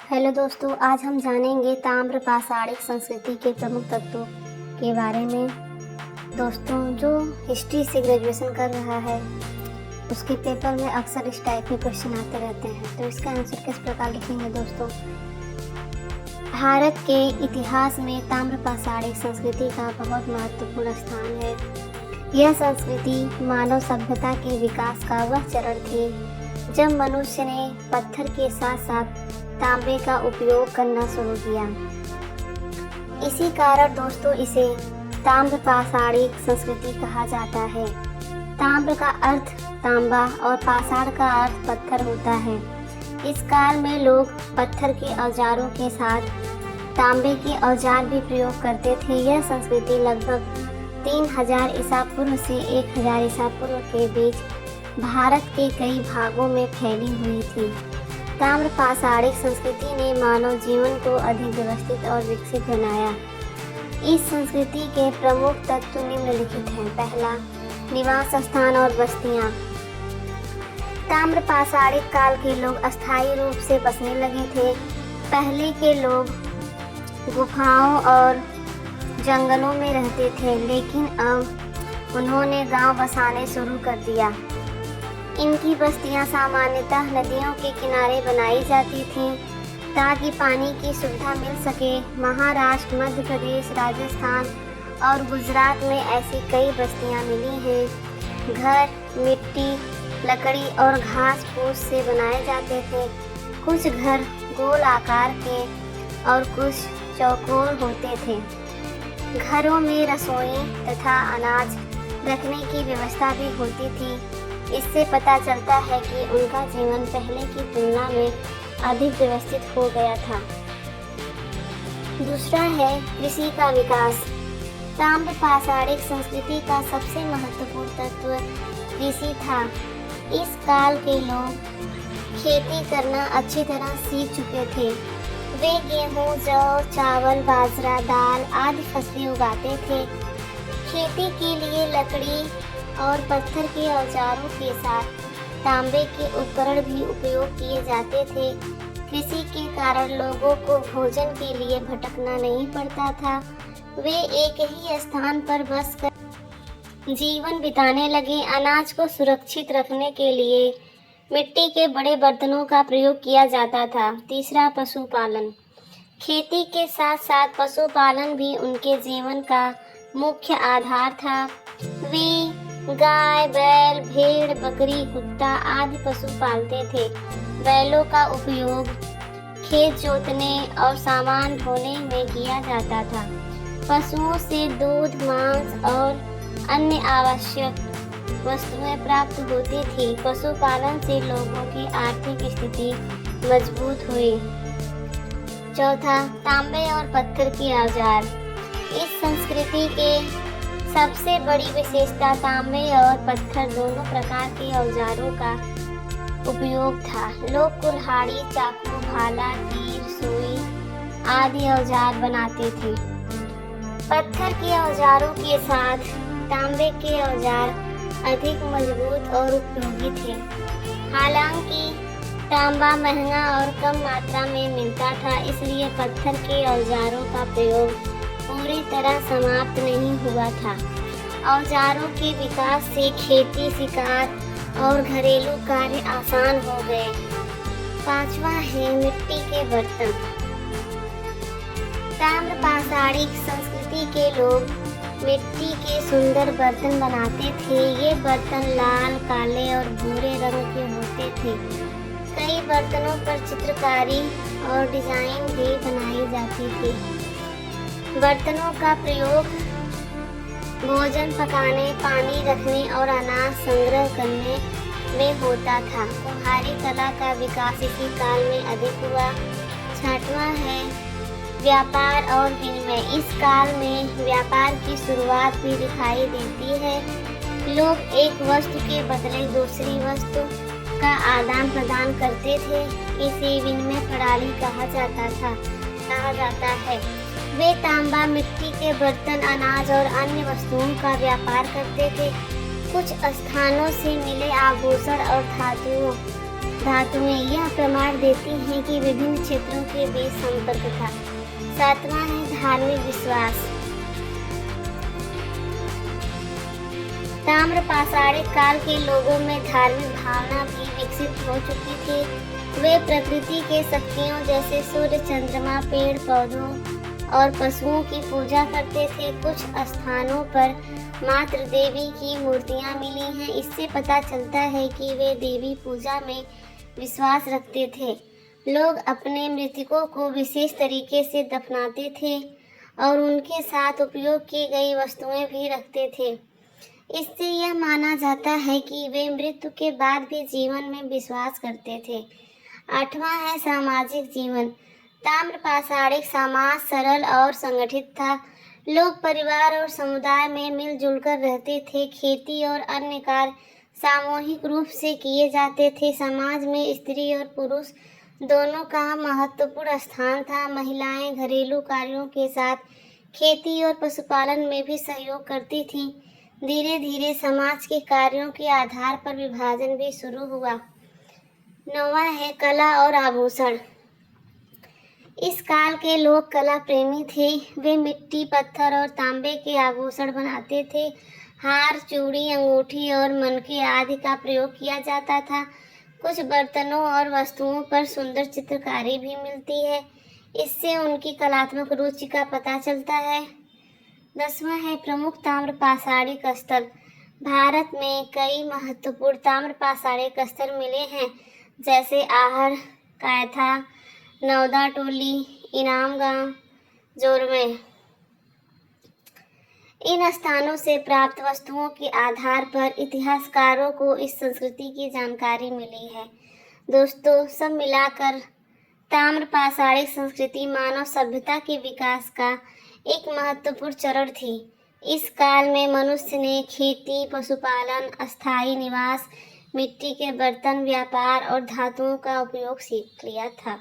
Hello दोस्तों, आज हम जानेंगे ताम्र पाषाणिक संस्कृति के प्रमुख तत्वों के बारे में। दोस्तों, जो हिस्ट्री से ग्रेजुएशन कर रहा है उसके पेपर में अक्सर इस टाइप के क्वेश्चन आते रहते हैं, तो इसका आंसर किस प्रकार लिखेंगे दोस्तों। भारत के इतिहास में ताम्र पाषाणिक संस्कृति का बहुत महत्वपूर्ण स्थान है। यह संस्कृति मानव सभ्यता के विकास का वह चरण थी जब मनुष्य ने पत्थर के साथ साथ तांबे का उपयोग करना शुरू किया। इसी कारण दोस्तों इसे ताम्र पाषाणिक संस्कृति कहा जाता है। ताम्र का अर्थ तांबा और पाषाण का अर्थ पत्थर होता है। इस काल में लोग पत्थर के औजारों के साथ तांबे के औजार भी प्रयोग करते थे। यह संस्कृति लगभग 3000 ईसा पूर्व से 1000 ईसा पूर्व के बीच भारत के कई भागों में फैली हुई थी। ताम्र पाषाणिक संस्कृति ने मानव जीवन को अधिक व्यवस्थित और विकसित बनाया। इस संस्कृति के प्रमुख तत्व निम्नलिखित हैं। पहला, निवास स्थान और बस्तियां। ताम्र पाषाणिक काल के लोग अस्थायी रूप से बसने लगे थे। पहले के लोग गुफाओं और जंगलों में रहते थे, लेकिन अब उन्होंने गांव बसाने शुरू कर दिया। इनकी बस्तियां सामान्यतः नदियों के किनारे बनाई जाती थीं ताकि पानी की सुविधा मिल सके। महाराष्ट्र, मध्य प्रदेश, राजस्थान और गुजरात में ऐसी कई बस्तियां मिली हैं। घर मिट्टी, लकड़ी और घास फूस से बनाए जाते थे। कुछ घर गोल आकार के और कुछ चौकोर होते थे। घरों में रसोई तथा अनाज रखने की व्यवस्था भी होती थी। इससे पता चलता है कि उनका जीवन पहले की तुलना में अधिक व्यवस्थित हो गया था। दूसरा है कृषि का विकास। ताम्र पाषाणिक संस्कृति का सबसे महत्वपूर्ण तत्व कृषि था। इस काल के लोग खेती करना अच्छी तरह सीख चुके थे। वे गेहूं, जौ, चावल, बाजरा, दाल आदि फसलें उगाते थे। खेती के लिए लकड़ी और पत्थर के औजारों के साथ तांबे के उपकरण भी उपयोग किए जाते थे। कृषि के कारण लोगों को भोजन के लिए भटकना नहीं पड़ता था। वे एक ही स्थान पर बसकर जीवन बिताने लगे। अनाज को सुरक्षित रखने के लिए मिट्टी के बड़े बर्तनों का प्रयोग किया जाता था। तीसरा, पशुपालन। खेती के साथ साथ पशुपालन भी उनके जीवन का मुख्य आधार था। वे गाय, बैल, भेड़, बकरी, कुत्ता आदि पशु पालते थे। बैलों का उपयोग खेत जोतने और सामान ढोने में किया जाता था। पशुओं से दूध, मांस और अन्य आवश्यक वस्तुएं प्राप्त होती थी। पशुपालन से लोगों की आर्थिक स्थिति मजबूत हुई। चौथा, तांबे और पत्थर के औजार। इस संस्कृति के सबसे बड़ी विशेषता तांबे और पत्थर दोनों प्रकार के औजारों का उपयोग था। लोग कुल्हाड़ी, चाकू, भाला, तीर, सुई आदि औजार बनाते थे। पत्थर के औजारों के साथ तांबे के औजार अधिक मजबूत और उपयोगी थे। हालांकि तांबा महंगा और कम मात्रा में मिलता था, इसलिए पत्थर के औजारों का प्रयोग पूरी तरह समाप्त नहीं हुआ था। औजारों के विकास से खेती, शिकार और घरेलू कार्य आसान हो गए। पांचवा है मिट्टी के बर्तन। ताम्र पाषाणिक संस्कृति के लोग मिट्टी के सुंदर बर्तन बनाते थे। ये बर्तन लाल, काले और भूरे रंग के होते थे। कई बर्तनों पर चित्रकारी और डिजाइन भी बनाई जाती थी। बर्तनों का प्रयोग भोजन पकाने, पानी रखने और अनाज संग्रह करने में होता था। कुम्हारी कला का विकास इसी काल में अधिक हुआ। छठवां है व्यापार और विनिमय। इस काल में व्यापार की शुरुआत भी दिखाई देती है। लोग एक वस्तु के बदले दूसरी वस्तु का आदान प्रदान करते थे। इसे विनिमय प्रणाली कहा जाता है। वे तांबा, मिट्टी के बर्तन, अनाज और अन्य वस्तुओं का व्यापार करते थे। कुछ स्थानों से मिले आभूषण और धातुओं धातुएं यह प्रमाण देती हैं कि विभिन्न क्षेत्रों के बीच संपर्क था। 7वां है धार्मिक विश्वास। ताम्र पाषाणिक काल के लोगों में धार्मिक भावना भी विकसित हो चुकी थी। वे प्रकृति के शक्तियों जैसे सूर्य, चंद्रमा, पेड़ पौधों और पशुओं की पूजा करते थे। कुछ स्थानों पर मातृ देवी की मूर्तियां मिली हैं। इससे पता चलता है कि वे देवी पूजा में विश्वास रखते थे। लोग अपने मृतकों को विशेष तरीके से दफनाते थे और उनके साथ उपयोग की गई वस्तुएं भी रखते थे। इससे यह माना जाता है कि वे मृत्यु के बाद भी जीवन में विश्वास करते थे। 8वां है सामाजिक जीवन। ताम्र पाषाणिक समाज सरल और संगठित था। लोग परिवार और समुदाय में मिलजुल कर रहते थे। खेती और अन्य कार्य सामूहिक रूप से किए जाते थे। समाज में स्त्री और पुरुष दोनों का महत्वपूर्ण स्थान था। महिलाएं घरेलू कार्यों के साथ खेती और पशुपालन में भी सहयोग करती थीं। धीरे धीरे समाज के कार्यों के आधार पर विभाजन भी शुरू हुआ। 9वां है कला और आभूषण। इस काल के लोग कला प्रेमी थे। वे मिट्टी, पत्थर और तांबे के आभूषण बनाते थे। हार, चूड़ी, अंगूठी और मनके आदि का प्रयोग किया जाता था। कुछ बर्तनों और वस्तुओं पर सुंदर चित्रकारी भी मिलती है। इससे उनकी कलात्मक रुचि का पता चलता है। 10वां है प्रमुख ताम्र पाषाणिक स्थल। भारत में कई महत्वपूर्ण ताम्र पाषाणिक स्थल मिले हैं, जैसे आहर, कायथा, नौदा टोली, इनाम गांव, जोरमे। इन स्थानों से प्राप्त वस्तुओं के आधार पर इतिहासकारों को इस संस्कृति की जानकारी मिली है। दोस्तों, सब मिलाकर ताम्र पाषाणिक संस्कृति मानव सभ्यता के विकास का एक महत्वपूर्ण चरण थी। इस काल में मनुष्य ने खेती, पशुपालन, अस्थायी निवास, मिट्टी के बर्तन, व्यापार और धातुओं का उपयोग सीख लिया था।